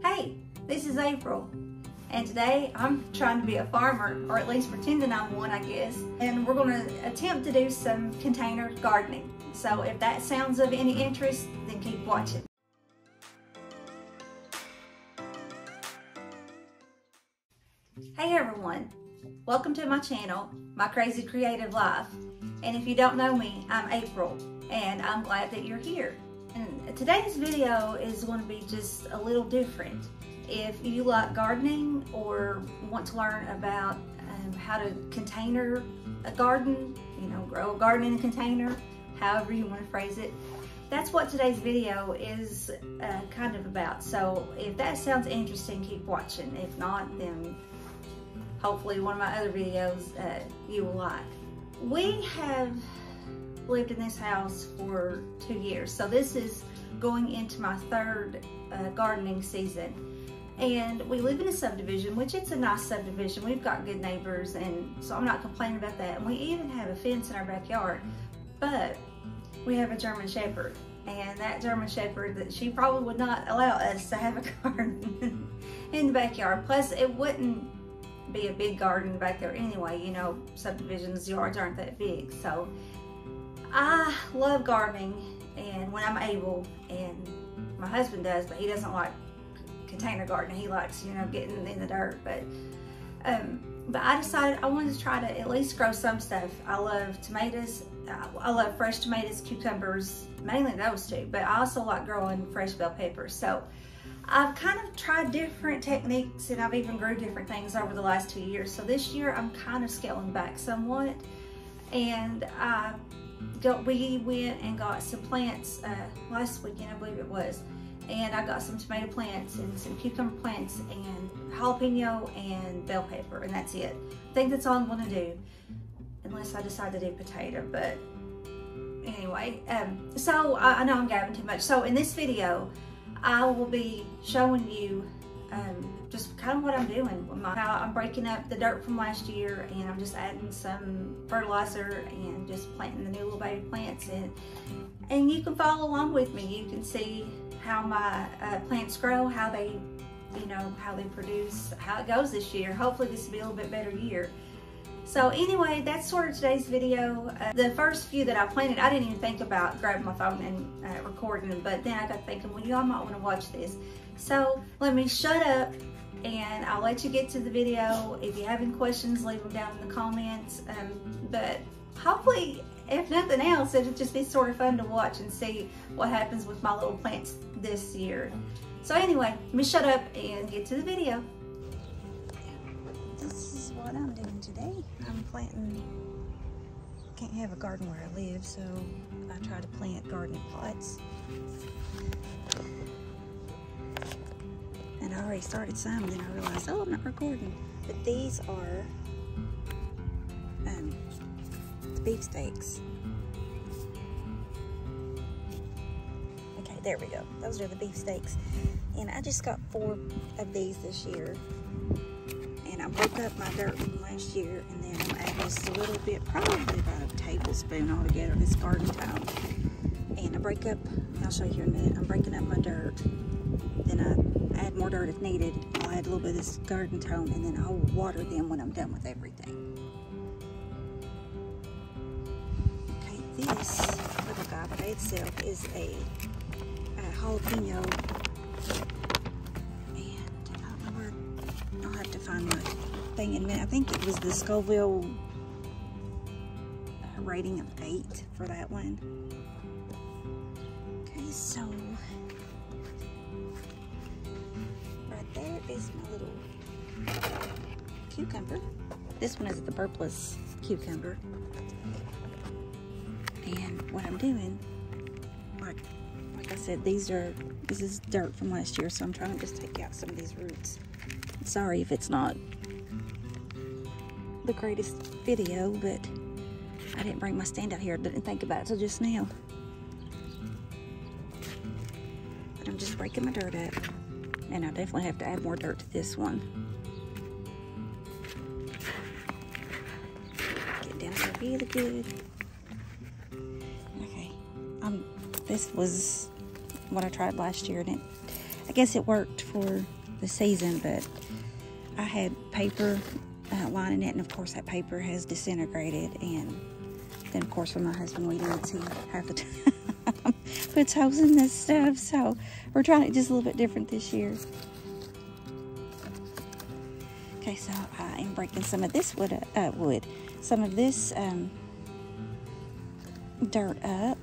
Hey, this is April, and today I'm trying to be a farmer, or at least pretending I'm one, I guess, and we're going to attempt to do some container gardening. So if that sounds of any interest, then keep watching. Hey everyone, welcome to my channel, My Crazy Creative Life, and if you don't know me, I'm April, and I'm glad that you're here. And today's video is going to be just a little different. If you like gardening or want to learn about how to container a garden, grow a garden in a container, however you want to phrase it, that's what today's video is kind of about. So if that sounds interesting, keep watching. If not, then hopefully one of my other videos you will like. We have lived in this house for 2 years, so this is going into my third gardening season. And we live in a subdivision, which it's a nice subdivision. We've got good neighbors, and so I'm not complaining about that. And we even have a fence in our backyard, but we have a German Shepherd, and that German Shepherd, that she probably would not allow us to have a garden in the backyard. Plus, it wouldn't be a big garden back there anyway. Subdivisions, yards aren't that big. So I love gardening, and when I'm able, and my husband does, but he doesn't like container gardening. He likes, getting in the dirt. But I decided I wanted to try to at least grow some stuff. I love tomatoes. I love fresh tomatoes, cucumbers, mainly those two, but I also like growing fresh bell peppers. So I've kind of tried different techniques, and I've even grew different things over the last 2 years. So this year I'm kind of scaling back somewhat, and we went and got some plants last weekend, I believe it was, and I got some tomato plants and some cucumber plants and jalapeno and bell pepper, and that's it. I think that's all I'm going to do, unless I decide to do potato. But anyway, so I know I'm gabbing too much. So in this video, I will be showing you just kind of what I'm doing, how I'm breaking up the dirt from last year, and I'm just adding some fertilizer and just planting the new little baby plants in. And you can follow along with me. You can see how my plants grow, how they produce, how it goes this year. Hopefully this will be a little bit better year. So anyway, that's sort of today's video. The first few that I planted, I didn't even think about grabbing my phone and recording them, but then I got thinking, well, y'all might want to watch this. So let me shut up, and I'll let you get to the video. If you have any questions, leave them down in the comments. But hopefully, if nothing else, it'll just be sort of fun to watch and see what happens with my little plants this year. So anyway, let me shut up and get to the video. This is what I'm doing today. I'm planting, can't have a garden where I live, so I try to plant garden pots. And I already started some, and then I realized, oh, I'm not recording. But these are the beefsteaks. Okay, there we go. Those are the beefsteaks. And I just got 4 of these this year. And I broke up my dirt from last year, and then I'm adding just a little bit, probably about a tablespoon altogether of this garden tone. And I break up, I'll show you here in a minute, I'm breaking up my dirt. Then I add more dirt if needed. I'll add a little bit of this garden tone, and then I'll water them when I'm done with everything. Okay, this little guy by itself is a jalapeno. And I don't know where, I'll have to find my thing in a minute. I think it was the Scoville rating of 8 for that one. Okay, so right there is my little cucumber. This one is the purpless cucumber. And what I'm doing, like I said, this is dirt from last year, so I'm trying to just take out some of these roots. Sorry if it's not the greatest video, but I didn't bring my stand out here. I didn't think about it till just now. But I'm just breaking my dirt up, and I definitely have to add more dirt to this one. Get down there really good. Okay, this was what I tried last year, and I guess it worked for the season, but I had paper lining it, and of course that paper has disintegrated. And then of course with my husband, we didn't see half the time puts holes in this stuff, so we're trying it just a little bit different this year. Okay, so I am breaking some of this some of this dirt up.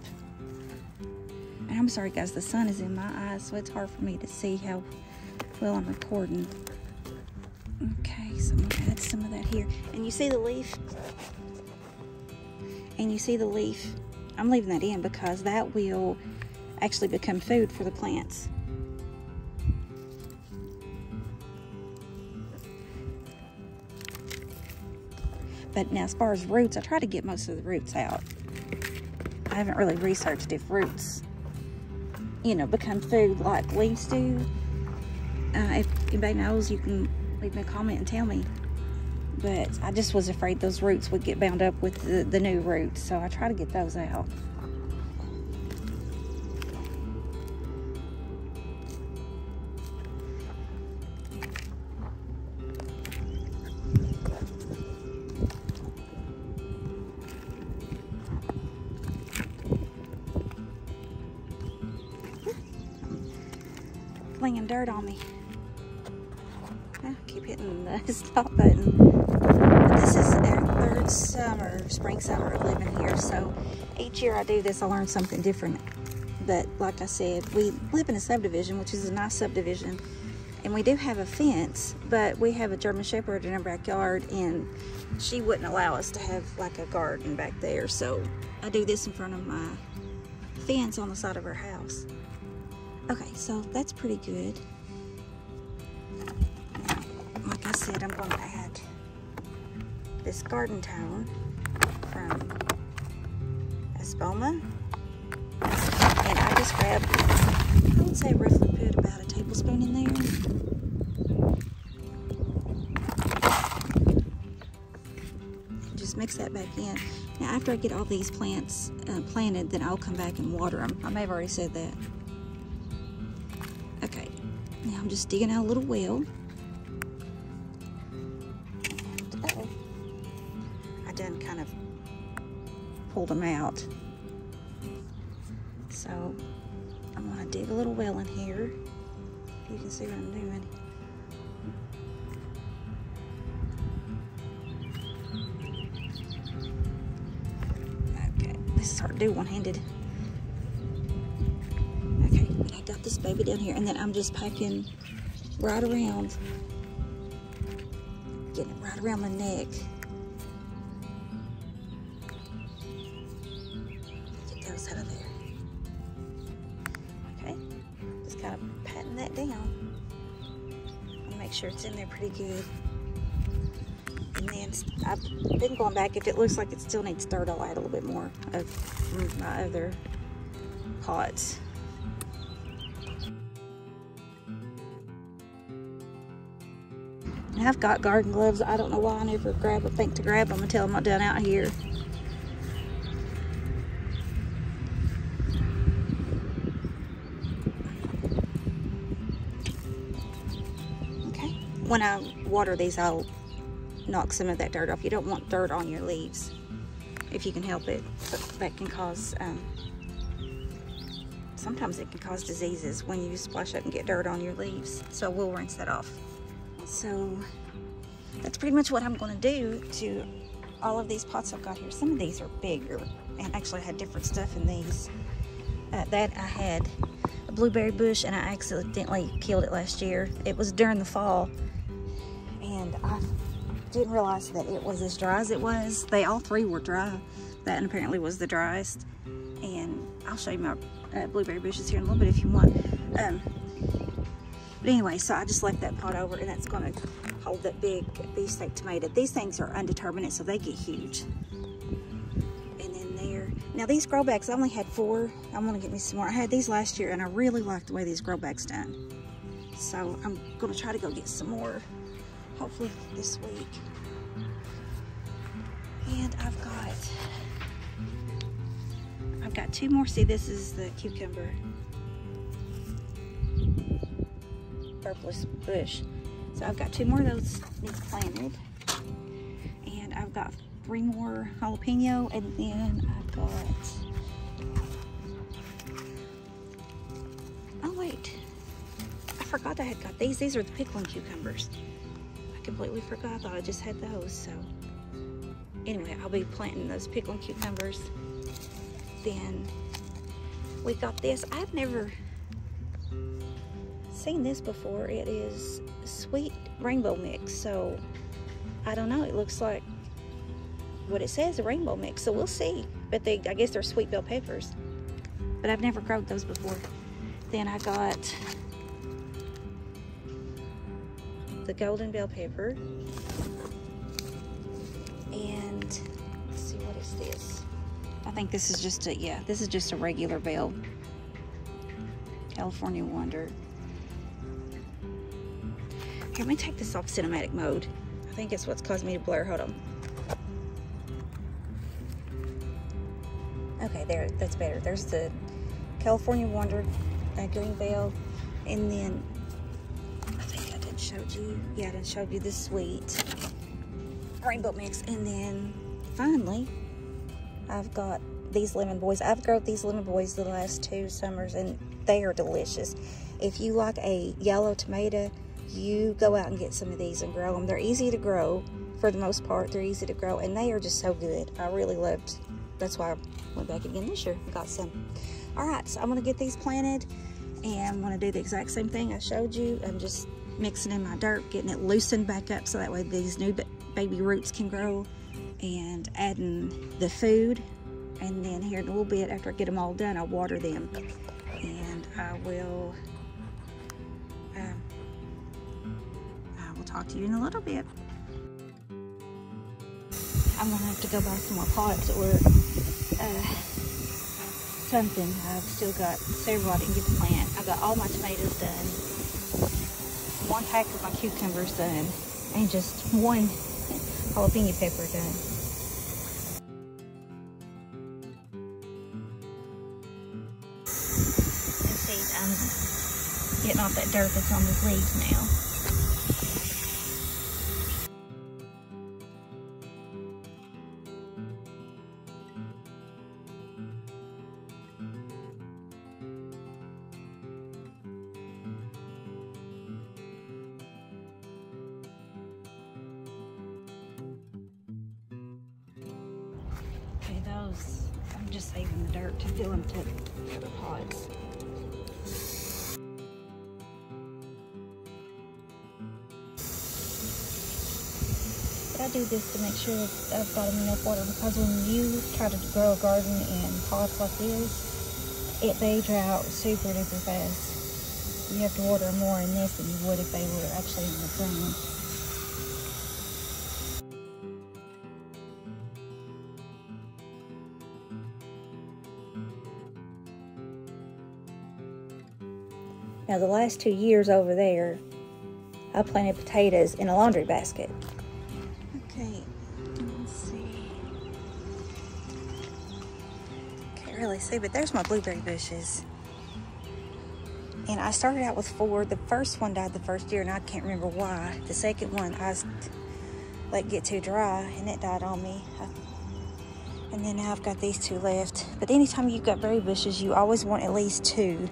And I'm sorry guys, the sun is in my eyes, so it's hard for me to see how well I'm recording. Okay, so I'm gonna add some of that here. And you see the leaf? And you see the leaf? I'm leaving that in because that will actually become food for the plants. But now as far as roots, I try to get most of the roots out. I haven't really researched if roots, you know, become food like leaves do. If anybody knows, you can leave me a comment and tell me. But I just was afraid those roots would get bound up with the new roots, so I try to get those out. Flinging dirt on me. I keep hitting the stop button. But this is our third summer, spring summer of living here, so each year I do this, I learn something different. But like I said, we live in a subdivision, which is a nice subdivision, and we do have a fence, but we have a German Shepherd in our backyard, and she wouldn't allow us to have like a garden back there, so I do this in front of my fence on the side of our house. Okay, so that's pretty good. Like I said, I'm going to add this garden tone from Espoma. And I just grabbed, I would say roughly put about a tablespoon in there. And just mix that back in. Now after I get all these plants planted, then I'll come back and water them. I may have already said that. Okay, now I'm just digging out a little well. And, uh-oh, I done kind of pulled them out. So I'm gonna dig a little well in here. If you can see what I'm doing. Okay, this is hard to do one-handed. Okay, I got this baby down here, and then I'm just packing right around, getting it right around the neck. Get those out of there. Okay, just kind of patting that down. And make sure it's in there pretty good. And then I've been going back. If it looks like it still needs dirt, I'll add a little bit more of my other pots. I've got garden gloves. I don't know why I never think to grab them until I'm not done out here. Okay. When I water these, I'll knock some of that dirt off. You don't want dirt on your leaves if you can help it. But that can cause, sometimes it can cause diseases when you splash up and get dirt on your leaves. So we'll rinse that off. So that's pretty much what I'm going to do to all of these pots I've got here. Some of these are bigger, and actually I had different stuff in these. That I had a blueberry bush, and I accidentally killed it last year. It was during the fall, and I didn't realize that it was as dry as it was. All three were dry. That one apparently was the driest. And I'll show you my blueberry bushes here in a little bit if you want. But anyway, so I just left that pot over, and that's going to hold that big beefsteak tomato. These things are undeterminate, so they get huge. And then there. Now these grow bags, I only had 4. I'm going to get me some more. I had these last year, and I really like the way these grow bags done. So I'm going to try to go get some more, hopefully this week. And I've got 2 more. See, this is the cucumber. purplish bush. So I've got 2 more of those planted. And I've got 3 more jalapeno, and then I've got, oh wait, I forgot I had got these. These are the pickling cucumbers. I completely forgot. I thought I just had those. So anyway, I'll be planting those pickling cucumbers. Then we got this. I've never seen this before. It is sweet rainbow mix. So I don't know. It looks like what it says, a rainbow mix. So we'll see. But I guess they're sweet bell peppers. But I've never grown those before. Then I got the golden bell pepper. And let's see, what is this? I think this is just a, yeah, this is just a regular bell. California Wonder. Here, let me take this off cinematic mode. I think it's what's causing me to blur. Hold on. Okay, there, that's better. There's the California Wonder green bell. And then, I think I didn't show you. Yeah, I didn't show you this sweet rainbow mix. And then, finally, I've got these lemon boys. I've grown these lemon boys the last 2 summers, and they are delicious. If you like a yellow tomato, you go out and get some of these and grow them. They're easy to grow. For the most part, they're easy to grow, and they are just so good. I really loved. That's why I went back again this year and got some. All right, so I'm gonna get these planted, and I'm gonna do the exact same thing I showed you. I'm just mixing in my dirt, getting it loosened back up so that way these new baby roots can grow, and adding the food. And then here in a little bit, after I get them all done, I'll water them, and I will talk to you in a little bit. I'm gonna have to go buy some more pots or something. I've still got several I didn't get to plant. I got all my tomatoes done, 1 pack of my cucumbers done, and just 1 jalapeno pepper done. And see, I'm getting off that dirt that's on these leaves now. Okay, those, I'm just saving the dirt to fill them to the pots. But I do this to make sure that I've got enough water, because when you try to grow a garden in pots like this, they dry out super duper fast. You have to water more in this than you would if they were actually in the ground. Now the last 2 years over there, I planted potatoes in a laundry basket. Okay, let's see. Can't really see, but there's my blueberry bushes. And I started out with 4. The first one died the first year, and I can't remember why. The second one, I let it get too dry, and it died on me. And then now I've got these 2 left. But anytime you've got berry bushes, you always want at least 2.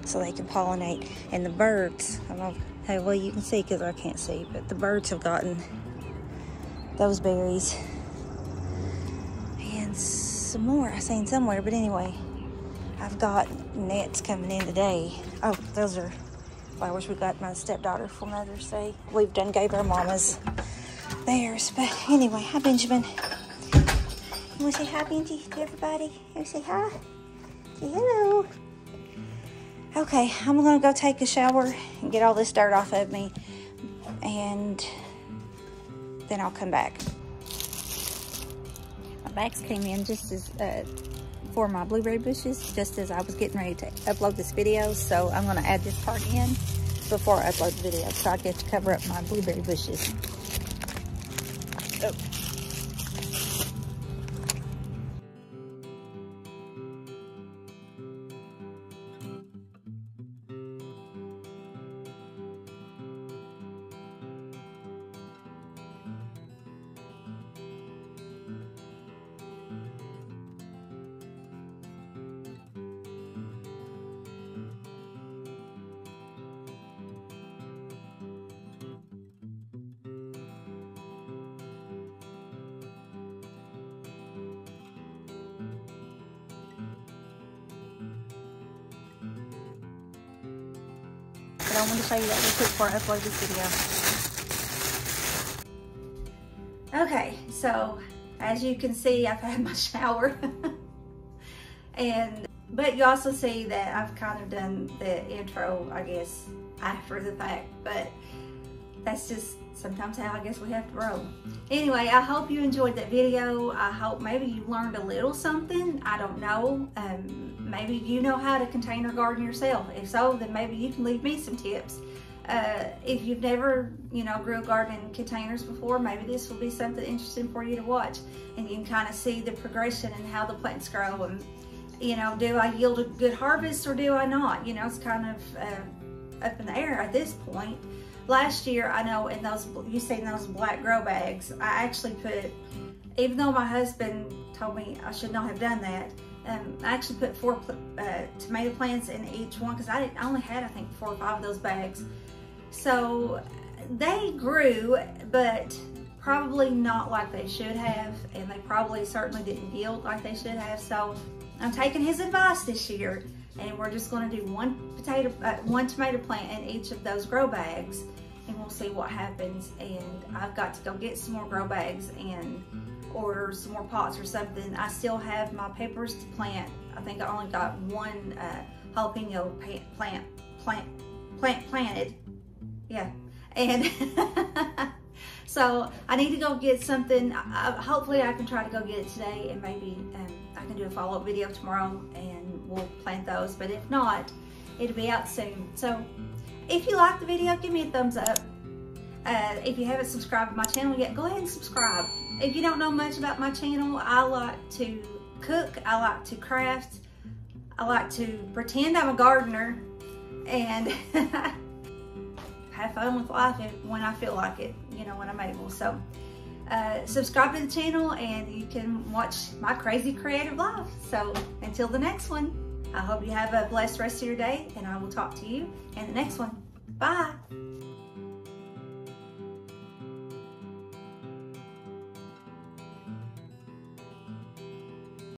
So they can pollinate. And the birds, I don't know how well you can see because I can't see, but the birds have gotten those berries. And some more I seen somewhere, but anyway, I've got nets coming in today. Oh, those are flowers we got my stepdaughter for Mother's Day. We've done gave our mamas theirs, but anyway, hi Benjamin. You want to say hi, Benji, to everybody? You want to say hi? Say hello. Okay, I'm gonna go take a shower and get all this dirt off of me, and then I'll come back. My bags came in just as for my blueberry bushes, just as I was getting ready to upload this video, so I'm gonna add this part in before I upload the video, so I get to cover up my blueberry bushes. Oh. but I wanted to show you that real quick before I upload this video. Okay, so as you can see, I've had my shower. But you also see that I've kind of done the intro, I guess, after the fact, but that's just sometimes how I guess we have to roll. Anyway, I hope you enjoyed that video. I hope maybe you learned a little something. I don't know. Maybe you know how to container garden yourself. If so, then maybe you can leave me some tips. If you've never, grew a garden in containers before, maybe this will be something interesting for you to watch, and you can kind of see the progression and how the plants grow, and do I yield a good harvest or do I not? It's kind of up in the air at this point. Last year, I know in those, you seen those black grow bags, I actually put, even though my husband told me I should not have done that, I actually put 4 tomato plants in each one, because I only had, I think, 4 or 5 of those bags. So they grew, but probably not like they should have, and they probably certainly didn't yield like they should have. So I'm taking his advice this year, and we're just going to do one tomato plant in each of those grow bags, and we'll see what happens. And I've got to go get some more grow bags and order some more pots or something. I still have my peppers to plant. I think I only got 1 jalapeno plant planted. Yeah, and so I need to go get something. Hopefully I can try to go get it today, and maybe I can do a follow-up video tomorrow and we'll plant those. But if not, it'll be out soon. So if you like the video, give me a thumbs up. If you haven't subscribed to my channel yet, go ahead and subscribe. If you don't know much about my channel, I like to cook, I like to craft, I like to pretend I'm a gardener, and have fun with life when I feel like it, when I'm able. So subscribe to the channel and you can watch my crazy creative life. So until the next one, I hope you have a blessed rest of your day, and I will talk to you in the next one. Bye.